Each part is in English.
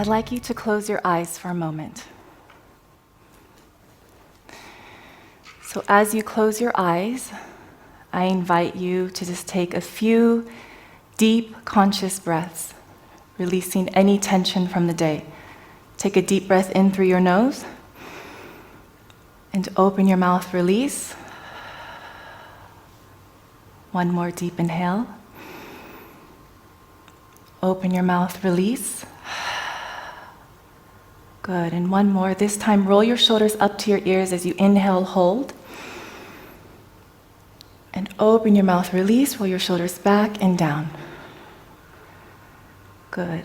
I'd like you to close your eyes for a moment. So as you close your eyes, I invite you to just take a few deep, conscious breaths, releasing any tension from the day. Take a deep breath in through your nose, and open your mouth, release. One more deep inhale. Open your mouth, release. Good, and one more. This time, roll your shoulders up to your ears as you inhale, hold. And open your mouth, release, roll your shoulders back and down. Good.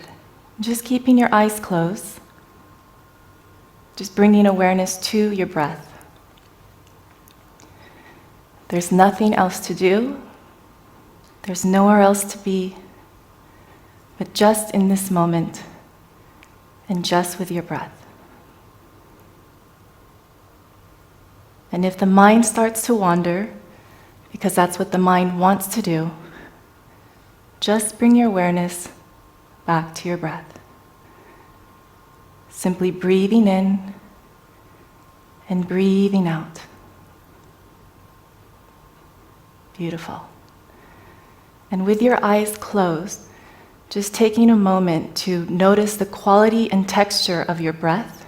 Just keeping your eyes closed. Just bringing awareness to your breath. There's nothing else to do. There's nowhere else to be, but just in this moment and just with your breath. And if the mind starts to wander, because that's what the mind wants to do, just bring your awareness back to your breath. Simply breathing in and breathing out. Beautiful. And with your eyes closed, just taking a moment to notice the quality and texture of your breath,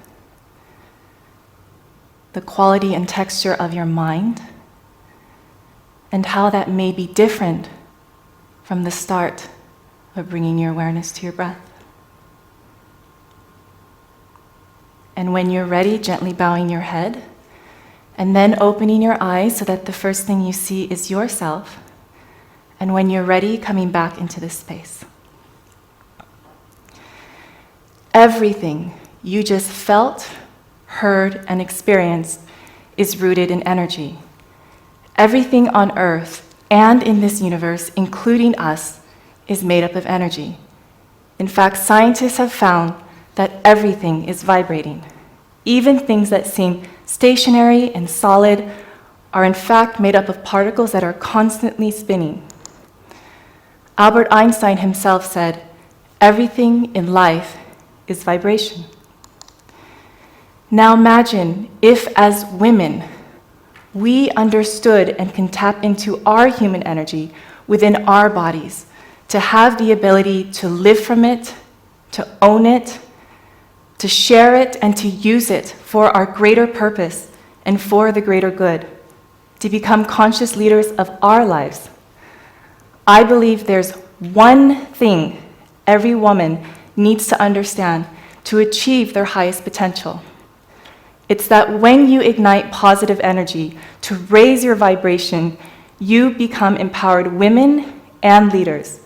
the quality and texture of your mind, and how that may be different from the start of bringing your awareness to your breath. And when you're ready, gently bowing your head, and then opening your eyes so that the first thing you see is yourself. And when you're ready, coming back into this space. Everything you just felt, heard, and experienced is rooted in energy. Everything on earth and in this universe, including us, is made up of energy. In fact, scientists have found that everything is vibrating. Even things that seem stationary and solid are in fact made up of particles that are constantly spinning. Albert Einstein himself said, "Everything in life is vibration." Now imagine if, as women, we understood and can tap into our human energy within our bodies to have the ability to live from it, to own it, to share it, and to use it for our greater purpose and for the greater good, to become conscious leaders of our lives. I believe there's one thing every woman needs to understand to achieve their highest potential. It's that when you ignite positive energy to raise your vibration, you become empowered women and leaders,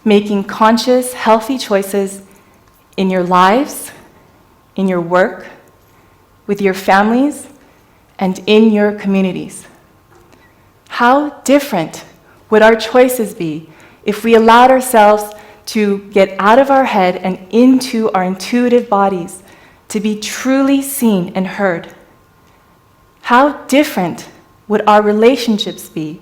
making conscious, healthy choices in your lives, in your work, with your families, and in your communities. How different would our choices be if we allowed ourselves to get out of our head and into our intuitive bodies, to be truly seen and heard? How different would our relationships be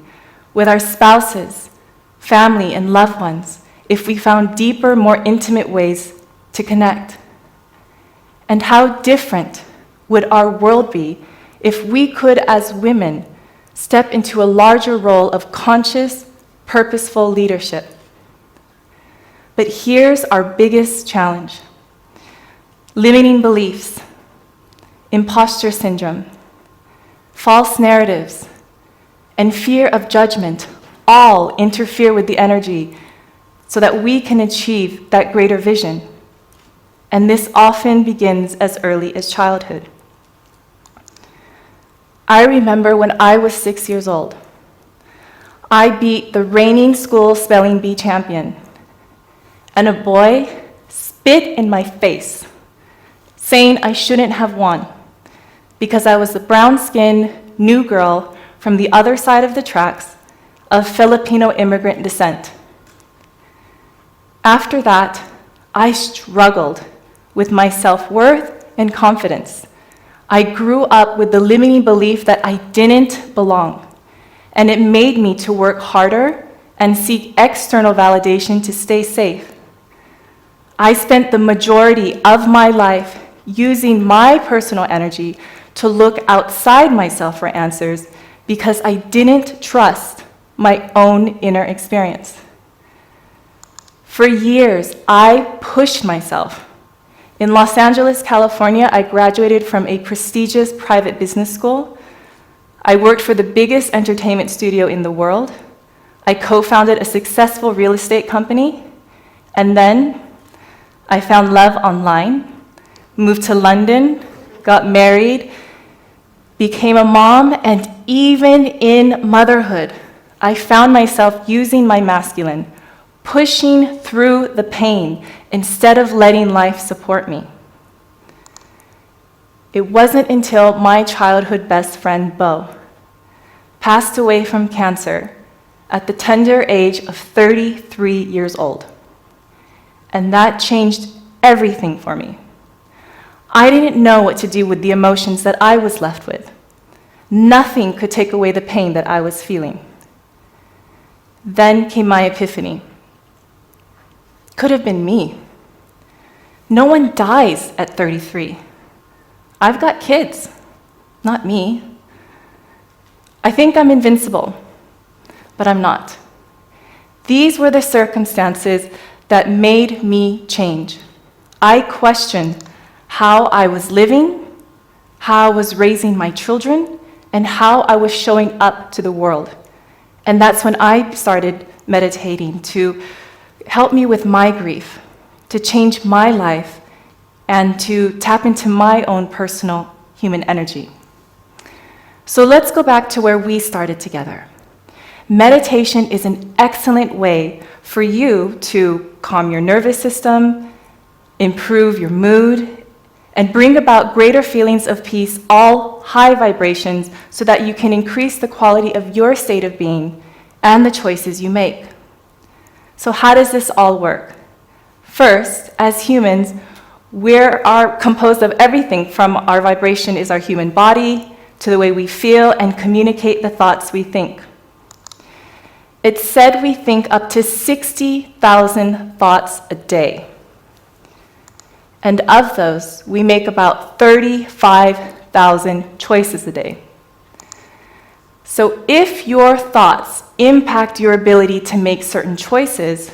with our spouses, family, and loved ones if we found deeper, more intimate ways to connect? And how different would our world be if we could, as women, step into a larger role of conscious, purposeful leadership? But here's our biggest challenge: limiting beliefs, imposter syndrome, false narratives, and fear of judgment all interfere with the energy so that we can achieve that greater vision. And this often begins as early as childhood. I remember when I was 6 years old, I beat the reigning school spelling bee champion, and a boy spit in my face, saying I shouldn't have won because I was the brown-skinned new girl from the other side of the tracks of Filipino immigrant descent. After that, I struggled with my self-worth and confidence. I grew up with the limiting belief that I didn't belong, and it made me to work harder and seek external validation to stay safe. I spent the majority of my life using my personal energy to look outside myself for answers because I didn't trust my own inner experience. For years, I pushed myself. In Los Angeles, California, I graduated from a prestigious private business school. I worked for the biggest entertainment studio in the world. I co-founded a successful real estate company. And then I found love online, moved to London, got married, became a mom, and even in motherhood, I found myself using my masculine, pushing through the pain instead of letting life support me. It wasn't until my childhood best friend, Bo, passed away from cancer at the tender age of 33 years old. And that changed everything for me. I didn't know what to do with the emotions that I was left with. Nothing could take away the pain that I was feeling. Then came my epiphany. Could have been me. No one dies at 33. I've got kids, not me. I think I'm invincible, but I'm not. These were the circumstances that made me change. I questioned how I was living, how I was raising my children, and how I was showing up to the world. And that's when I started meditating to help me with my grief, to change my life, and to tap into my own personal human energy. So let's go back to where we started together. Meditation is an excellent way for you to calm your nervous system, improve your mood, and bring about greater feelings of peace, all high vibrations, so that you can increase the quality of your state of being and the choices you make. So how does this all work? First, as humans, we are composed of everything from our vibration is our human body, to the way we feel and communicate the thoughts we think. It's said we think up to 60,000 thoughts a day. And of those, we make about 35,000 choices a day. So if your thoughts impact your ability to make certain choices,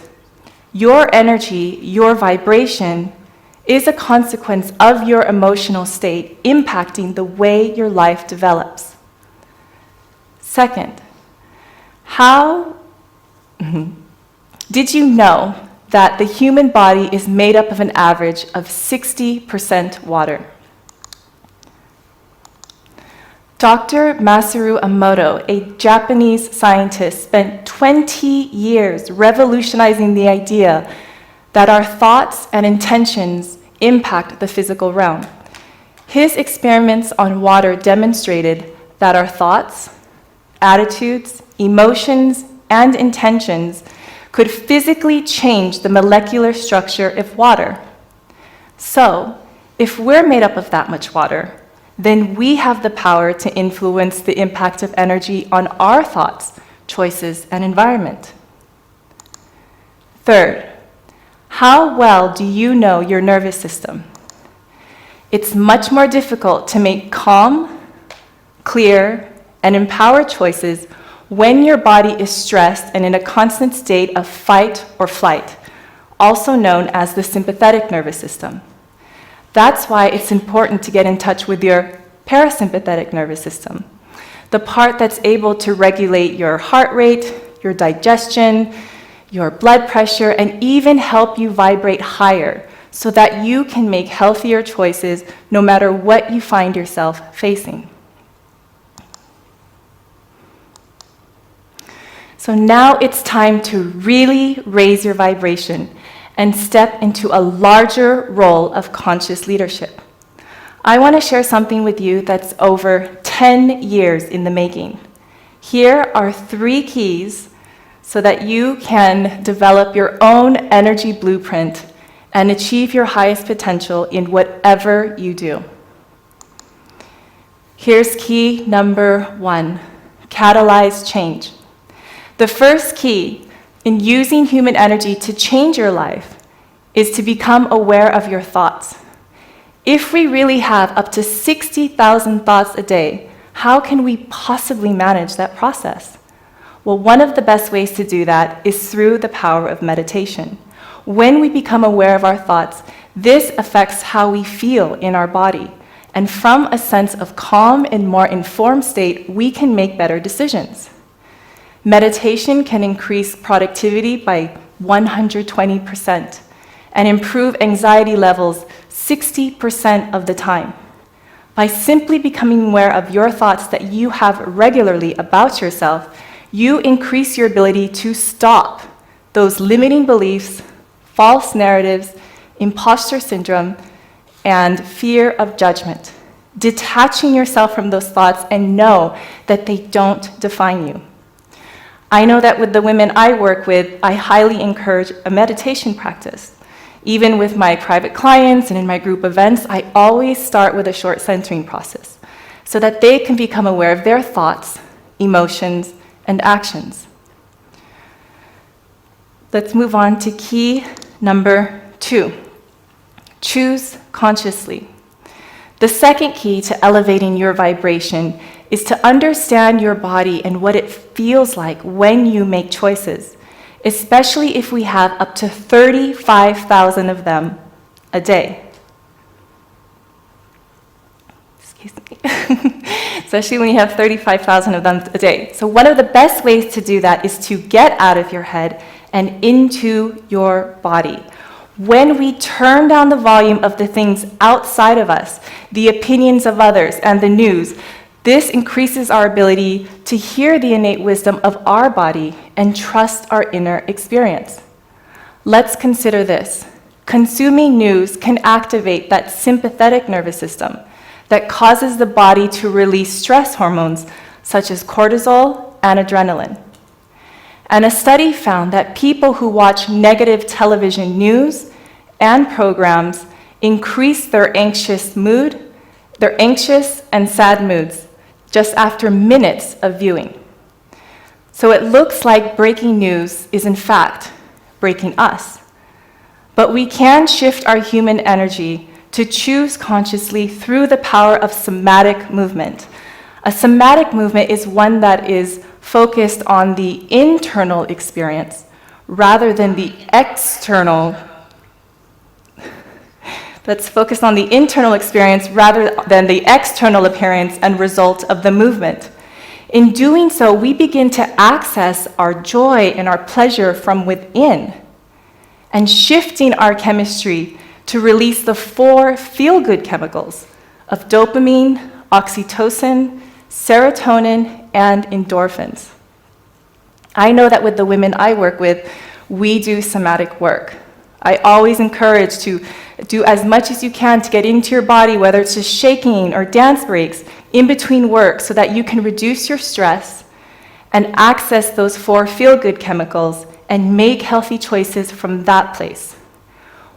your energy, your vibration, is a consequence of your emotional state impacting the way your life develops. Second, did you know that the human body is made up of an average of 60% water? Dr. Masaru Emoto, a Japanese scientist, spent 20 years revolutionizing the idea that our thoughts and intentions impact the physical realm. His experiments on water demonstrated that our thoughts, attitudes, emotions, and intentions could physically change the molecular structure of water. So, if we're made up of that much water, then we have the power to influence the impact of energy on our thoughts, choices, and environment. Third, how well do you know your nervous system? It's much more difficult to make calm, clear, and empowered choices when your body is stressed and in a constant state of fight or flight, also known as the sympathetic nervous system. That's why it's important to get in touch with your parasympathetic nervous system, the part that's able to regulate your heart rate, your digestion, your blood pressure, and even help you vibrate higher so that you can make healthier choices no matter what you find yourself facing. So now it's time to really raise your vibration and step into a larger role of conscious leadership. I want to share something with you that's over 10 years in the making. Here are 3 keys so that you can develop your own energy blueprint and achieve your highest potential in whatever you do. Here's key number 1, catalyze change. The first key in using human energy to change your life is to become aware of your thoughts. If we really have up to 60,000 thoughts a day, how can we possibly manage that process? Well, one of the best ways to do that is through the power of meditation. When we become aware of our thoughts, this affects how we feel in our body. And from a sense of calm and more informed state, we can make better decisions. Meditation can increase productivity by 120% and improve anxiety levels 60% of the time. By simply becoming aware of your thoughts that you have regularly about yourself, you increase your ability to stop those limiting beliefs, false narratives, imposter syndrome, and fear of judgment, detaching yourself from those thoughts and know that they don't define you. I know that with the women I work with, I highly encourage a meditation practice. Even with my private clients and in my group events, I always start with a short centering process so that they can become aware of their thoughts, emotions, and actions. Let's move on to key number 2. Choose consciously. The second key to elevating your vibration is to understand your body and what it feels like when you make choices, especially if we have up to 35,000 of them a day. Excuse me. Especially when you have 35,000 of them a day. So one of the best ways to do that is to get out of your head and into your body. When we turn down the volume of the things outside of us, the opinions of others, and the news, this increases our ability to hear the innate wisdom of our body and trust our inner experience. Let's consider this. Consuming news can activate that sympathetic nervous system that causes the body to release stress hormones such as cortisol and adrenaline. And a study found that people who watch negative television news and programs increase their anxious and sad moods just after minutes of viewing. So it looks like breaking news is in fact breaking us. But we can shift our human energy to choose consciously through the power of somatic movement. A somatic movement is one that is focused on the internal experience rather than the external. Let's focus on the internal experience rather than the external appearance and result of the movement. In doing so, we begin to access our joy and our pleasure from within and shifting our chemistry to release the 4 feel-good chemicals of dopamine, oxytocin, serotonin, and endorphins. I know that with the women I work with, we do somatic work. I always encourage to do as much as you can to get into your body, whether it's just shaking or dance breaks in between work, so that you can reduce your stress and access those 4 feel-good chemicals and make healthy choices from that place.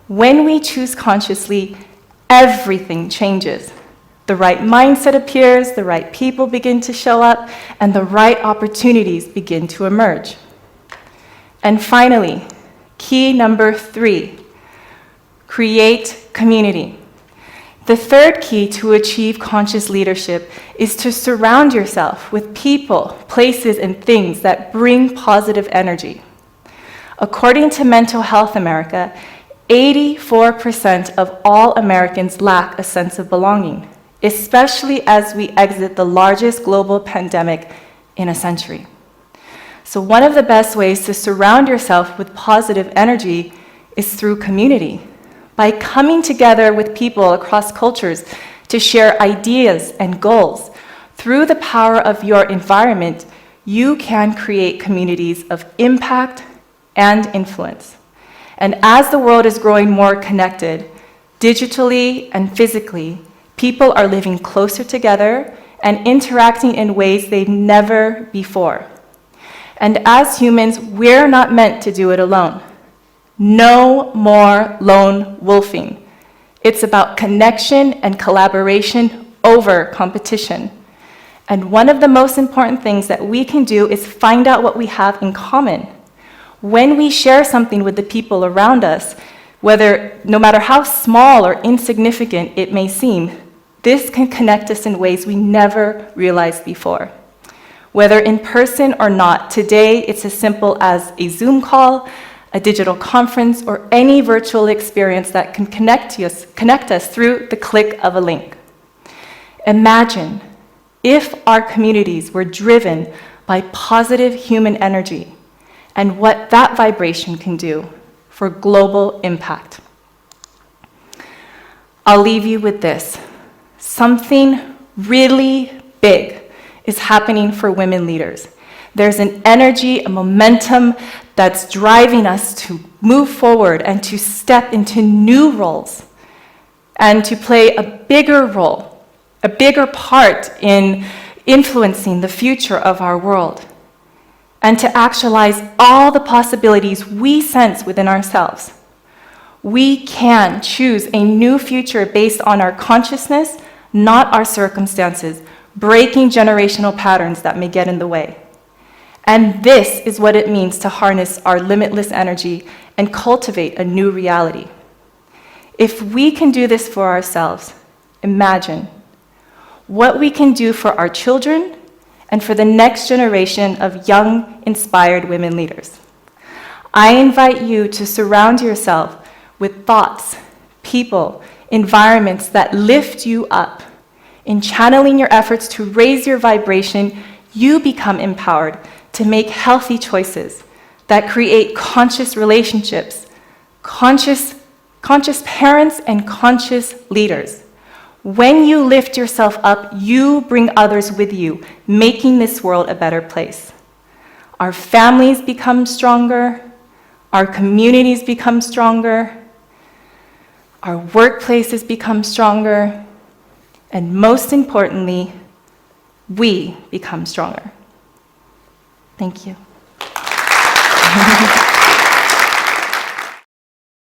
When we choose consciously, everything changes. The right mindset appears, the right people begin to show up, and the right opportunities begin to emerge. And finally, key number 3, create community. The third key to achieve conscious leadership is to surround yourself with people, places, and things that bring positive energy. According to Mental Health America, 84% of all Americans lack a sense of belonging, especially as we exit the largest global pandemic in a century. So one of the best ways to surround yourself with positive energy is through community. By coming together with people across cultures to share ideas and goals, through the power of your environment, you can create communities of impact and influence. And as the world is growing more connected, digitally and physically, people are living closer together and interacting in ways they've never before. And as humans, we're not meant to do it alone. No more lone wolfing. It's about connection and collaboration over competition. And one of the most important things that we can do is find out what we have in common. When we share something with the people around us, No matter how small or insignificant it may seem, this can connect us in ways we never realized before. Whether in person or not, today it's as simple as a Zoom call, a digital conference, or any virtual experience that can connect us through the click of a link. Imagine if our communities were driven by positive human energy and what that vibration can do for global impact. I'll leave you with this. Something really big is happening for women leaders. There's an energy, a momentum that's driving us to move forward and to step into new roles and to play a bigger role, a bigger part in influencing the future of our world, and to actualize all the possibilities we sense within ourselves. We can choose a new future based on our consciousness, not our circumstances, breaking generational patterns that may get in the way. And this is what it means to harness our limitless energy and cultivate a new reality. If we can do this for ourselves, imagine what we can do for our children and for the next generation of young, inspired women leaders. I invite you to surround yourself with thoughts, people, environments that lift you up. In channeling your efforts to raise your vibration, you become empowered to make healthy choices that create conscious relationships, conscious parents, and conscious leaders. When you lift yourself up, you bring others with you, making this world a better place. Our families become stronger, our communities become stronger, our workplaces become stronger, and most importantly, we become stronger. Thank you.